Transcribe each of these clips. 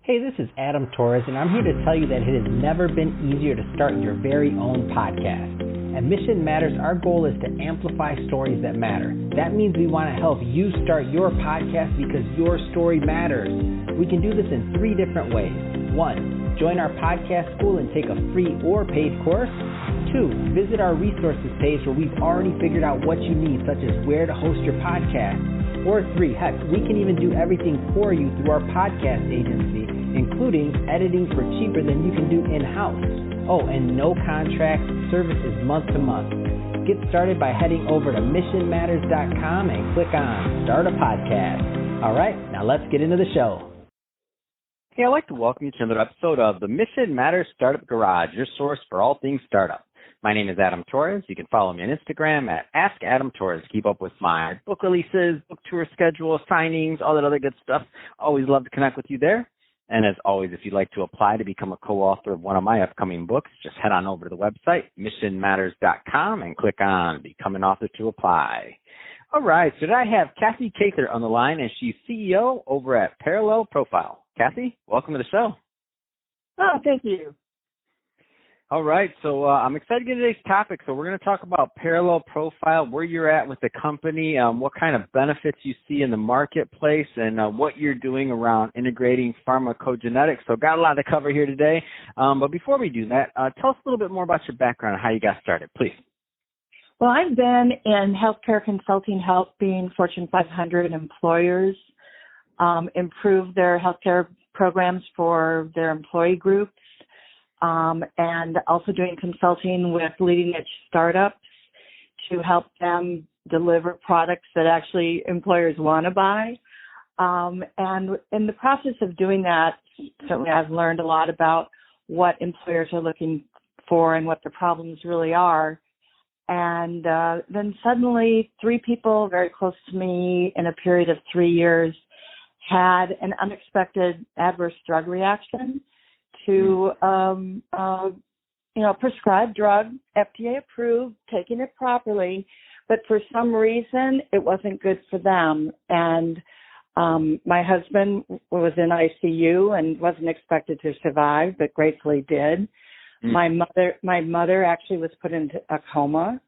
Hey, this is Adam Torres, and I'm here to tell you that it has never been easier to start your very own podcast. At Mission Matters, our goal is to amplify stories that matter. That means we want to help you start your podcast because your story matters. We can do this in 3 different ways. 1, join our podcast school and take a free or paid course. 2, visit our resources page where we've already figured out what you need, such as where to host your podcast. Or 3, heck, we can even do everything for you through our podcast agency, including editing for cheaper than you can do in-house. Oh, and no contract, services month to month. Get started by heading over to missionmatters.com and click on Start a Podcast. All right, now let's get into the show. Hey, I'd like to welcome you to another episode of the Mission Matters Startup Garage, your source for all things startup. My name is Adam Torres. You can follow me on Instagram at AskAdamTorres. Keep up with my book releases, book tour schedule, signings, all that other good stuff. Always love to connect with you there. And as always, if you'd like to apply to become a co-author of one of my upcoming books, just head on over to the website, missionmatters.com, and click on Become an Author to apply. All right, so today I have Cathy Cather on the line, and she's CEO over at Parallel Profile. Cathy, welcome to the show. Oh, thank you. All right, so I'm excited to get into today's topic. So we're going to talk about Parallel Profile, where you're at with the company, what kind of benefits you see in the marketplace, and what you're doing around integrating pharmacogenetics. So got a lot to cover here today. But before we do that, tell us a little bit more about your background and how you got started, please. Well, I've been in healthcare consulting, helping Fortune 500 employers improve their healthcare programs for their employee groups. And also doing consulting with leading-edge startups to help them deliver products that actually employers want to buy. And in the process of doing that, certainly I've learned a lot about what employers are looking for and what the problems really are. And then suddenly 3 people very close to me in a period of 3 years had an unexpected adverse drug reaction to prescribed drug, FDA approved, taking it properly, but for some reason it wasn't good for them. And my husband was in ICU and wasn't expected to survive, but gratefully did. My mother actually was put into a coma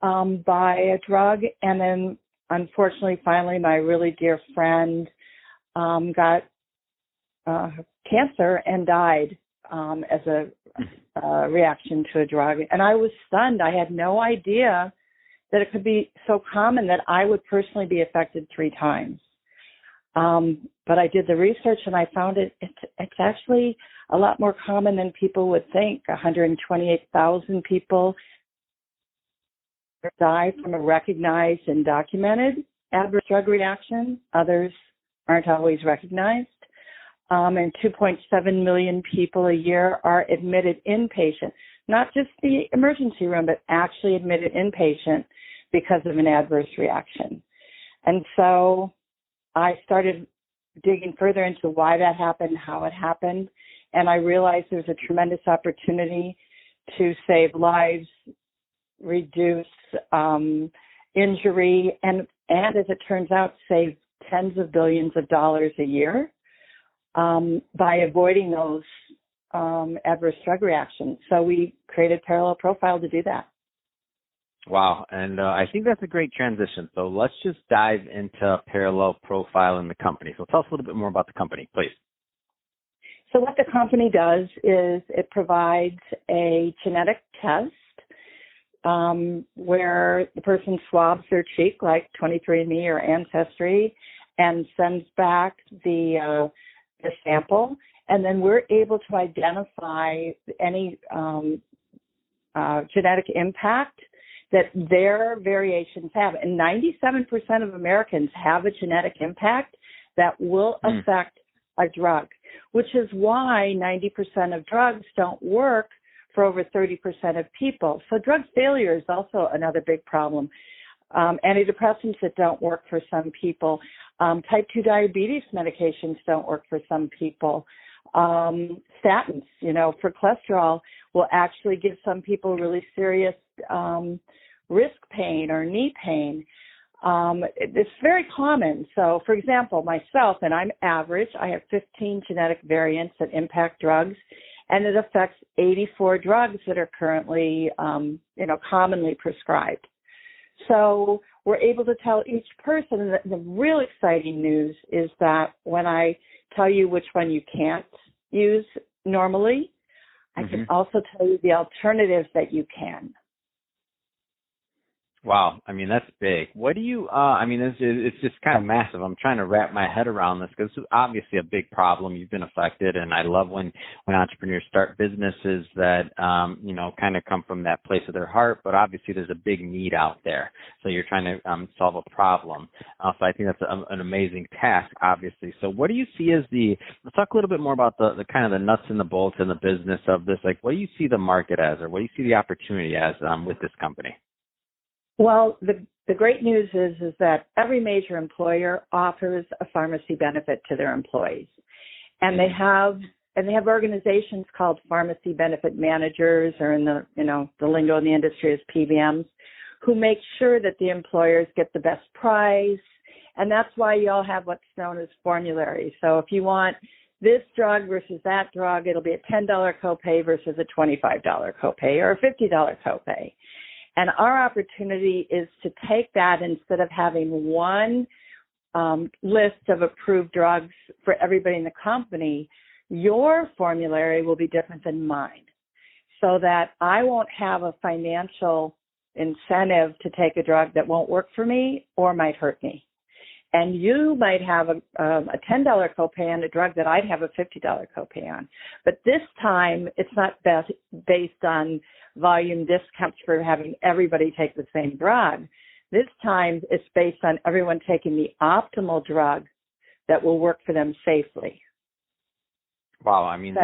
by a drug, and then unfortunately, finally, my really dear friend got cancer and died as a reaction to a drug. And I was stunned. I had no idea that it could be so common that I would personally be affected 3 times. But I did the research and I found it's actually a lot more common than people would think. 128,000 people die from a recognized and documented adverse drug reaction. Others aren't always recognized. And 2.7 million people a year are admitted inpatient, not just the emergency room, but actually admitted inpatient because of an adverse reaction. And so I started digging further into why that happened, how it happened, and I realized there's a tremendous opportunity to save lives, reduce injury, and as it turns out, save tens of billions of dollars a year by avoiding those adverse drug reactions. So we created Parallel Profile to do that. Wow, and I think that's a great transition. So let's just dive into Parallel Profile in the company. So tell us a little bit more about the company, please. So what the company does is it provides a genetic test where the person swabs their cheek like 23andMe or Ancestry and sends back the sample, and then we're able to identify any genetic impact that their variations have. And 97% of Americans have a genetic impact that will affect a drug, which is why 90% of drugs don't work for over 30% of people. So drug failure is also another big problem. Antidepressants that don't work for some people. Type 2 diabetes medications don't work for some people. Statins, for cholesterol will actually give some people really serious wrist pain or knee pain. It's very common. So, for example, myself, and I'm average, I have 15 genetic variants that impact drugs, and it affects 84 drugs that are currently, commonly prescribed. So we're able to tell each person, and the real exciting news is that when I tell you which one you can't use normally, I can also tell you the alternatives that you can. Wow. I mean, that's big. What do you, it's just kind of massive. I'm trying to wrap my head around this because it's obviously a big problem. You've been affected. And I love when entrepreneurs start businesses that, kind of come from that place of their heart. But obviously there's a big need out there. So you're trying to solve a problem. So I think that's an amazing task, obviously. So what do you see as let's talk a little bit more about the kind of the nuts and the bolts in the business of this. Like, what do you see the market as, or what do you see the opportunity as with this company? Well, the great news is that every major employer offers a pharmacy benefit to their employees, and they have organizations called pharmacy benefit managers, or in the lingo in the industry is PBMs, who make sure that the employers get the best price, and that's why you all have what's known as formularies. So if you want this drug versus that drug, it'll be a $10 copay versus a $25 copay or a $50 copay. And our opportunity is to take that, instead of having one list of approved drugs for everybody in the company, your formulary will be different than mine, so that I won't have a financial incentive to take a drug that won't work for me or might hurt me. And you might have a $10 copay on a drug that I'd have a $50 copay on. But this time, it's not based on volume discounts for having everybody take the same drug. This time, it's based on everyone taking the optimal drug that will work for them safely. Wow, I mean,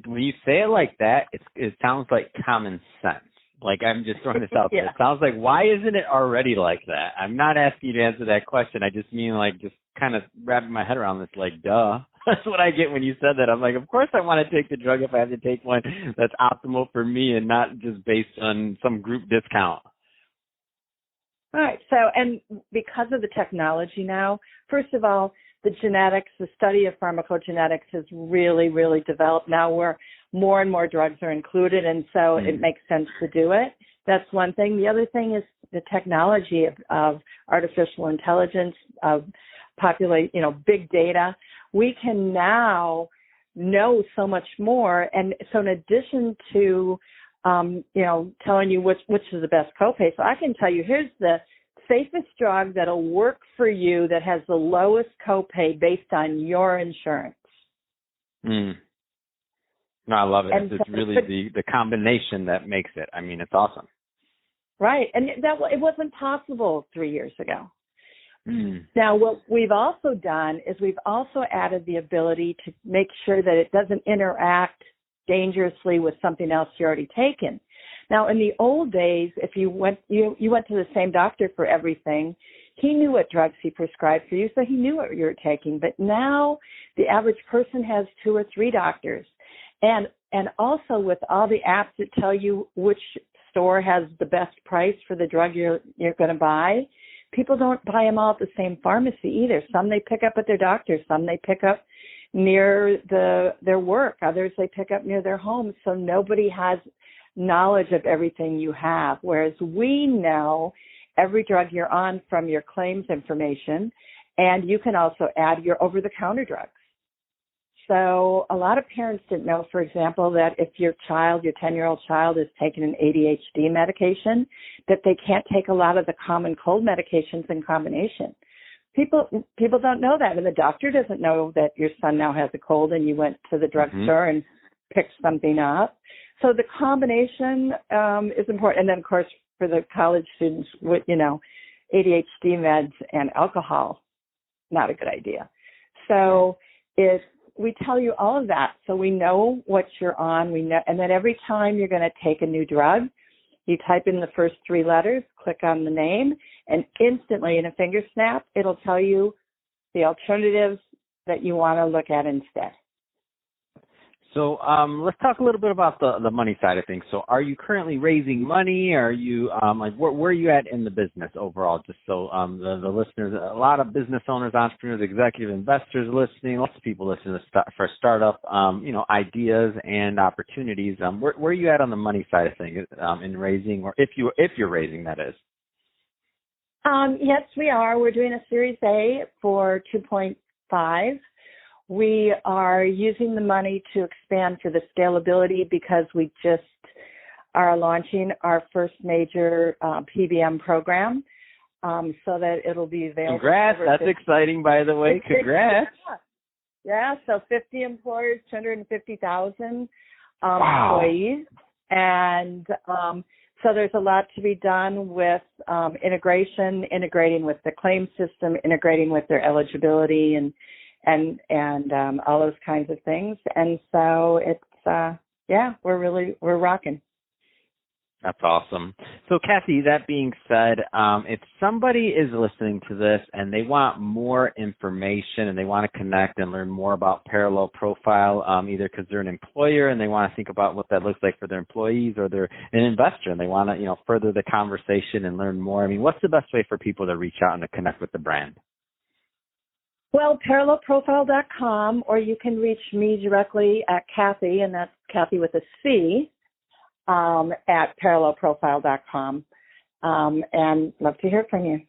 when you say it like that, it sounds like common sense. Like, I'm just throwing this out there. It sounds like, why isn't it already like that? I'm not asking you to answer that question. I just mean, like, just kind of wrapping my head around this, like, duh. That's what I get when you said that. I'm like, of course I want to take the drug if I have to take one that's optimal for me and not just based on some group discount. All right. So, and because of the technology now, first of all, the study of pharmacogenetics has really, really developed now, where more and more drugs are included, and so it makes sense to do it. That's one thing. The other thing is the technology of artificial intelligence, of big data. We can now know so much more, and so in addition to telling you which is the best copay, so I can tell you, here's the safest drug that'll work for you that has the lowest copay based on your insurance. No, I love it. It's really the combination that makes it. I mean, it's awesome. Right. And it wasn't possible 3 years ago. Now, what we've also done is we've also added the ability to make sure that it doesn't interact dangerously with something else you're already taken. Now, in the old days, if you went to the same doctor for everything, he knew what drugs he prescribed for you, so he knew what you were taking. But now the average person has 2 or 3 doctors. And also with all the apps that tell you which store has the best price for the drug you're going to buy, people don't buy them all at the same pharmacy either. Some they pick up at their doctor, some they pick up near their work, others they pick up near their home. So nobody has knowledge of everything you have, whereas we know every drug you're on from your claims information, and you can also add your over-the-counter drugs. So a lot of parents didn't know, for example, that if your 10-year-old child is taking an ADHD medication, that they can't take a lot of the common cold medications in combination. People don't know that, and the doctor doesn't know that your son now has a cold and you went to the drugstore and picked something up. So the combination is important. And then, of course, for the college students, with ADHD meds and alcohol, not a good idea. So we tell you all of that, so we know what you're on. We know, and then every time you're going to take a new drug, you type in the first 3 letters, click on the name, and instantly, in a finger snap, it'll tell you the alternatives that you want to look at instead. So let's talk a little bit about the money side of things. So are you currently raising money? Are you where are you at in the business overall? Just so the listeners, a lot of business owners, entrepreneurs, executive investors listening, lots of people listening for startup ideas and opportunities. Where are you at on the money side of things in raising, or if you're raising, that is? Yes, we are. We're doing a Series A for 2.5. We are using the money to expand for the scalability because we just are launching our first major PBM program, so that it'll be available. Congrats! That's exciting, by the way. Congrats! Yeah, so 50 employers, 250,000 wow. employees, and so there's a lot to be done with integrating with the claim system, integrating with their eligibility, and all those kinds of things. And so it's, we're rocking. That's awesome. So Cathy, that being said, if somebody is listening to this and they want more information and they want to connect and learn more about Parallel Profile, either because they're an employer and they want to think about what that looks like for their employees, or they're an investor and they want to, further the conversation and learn more, what's the best way for people to reach out and to connect with the brand? Well, parallelprofile.com, or you can reach me directly at Cathy, and that's Cathy with a C, at parallelprofile.com, and love to hear from you.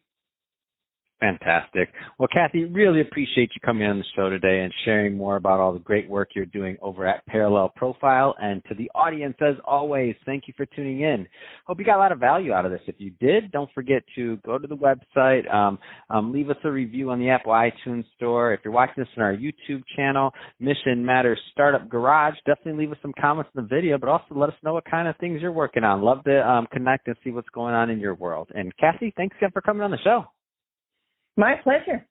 Fantastic. Well, Cathy, really appreciate you coming on the show today and sharing more about all the great work you're doing over at Parallel Profile. And to the audience, as always, thank you for tuning in. Hope you got a lot of value out of this. If you did, don't forget to go to the website, leave us a review on the Apple iTunes Store. If you're watching this on our YouTube channel, Mission Matters Startup Garage, definitely leave us some comments in the video, but also let us know what kind of things you're working on. Love to connect and see what's going on in your world. And Cathy, thanks again for coming on the show. My pleasure.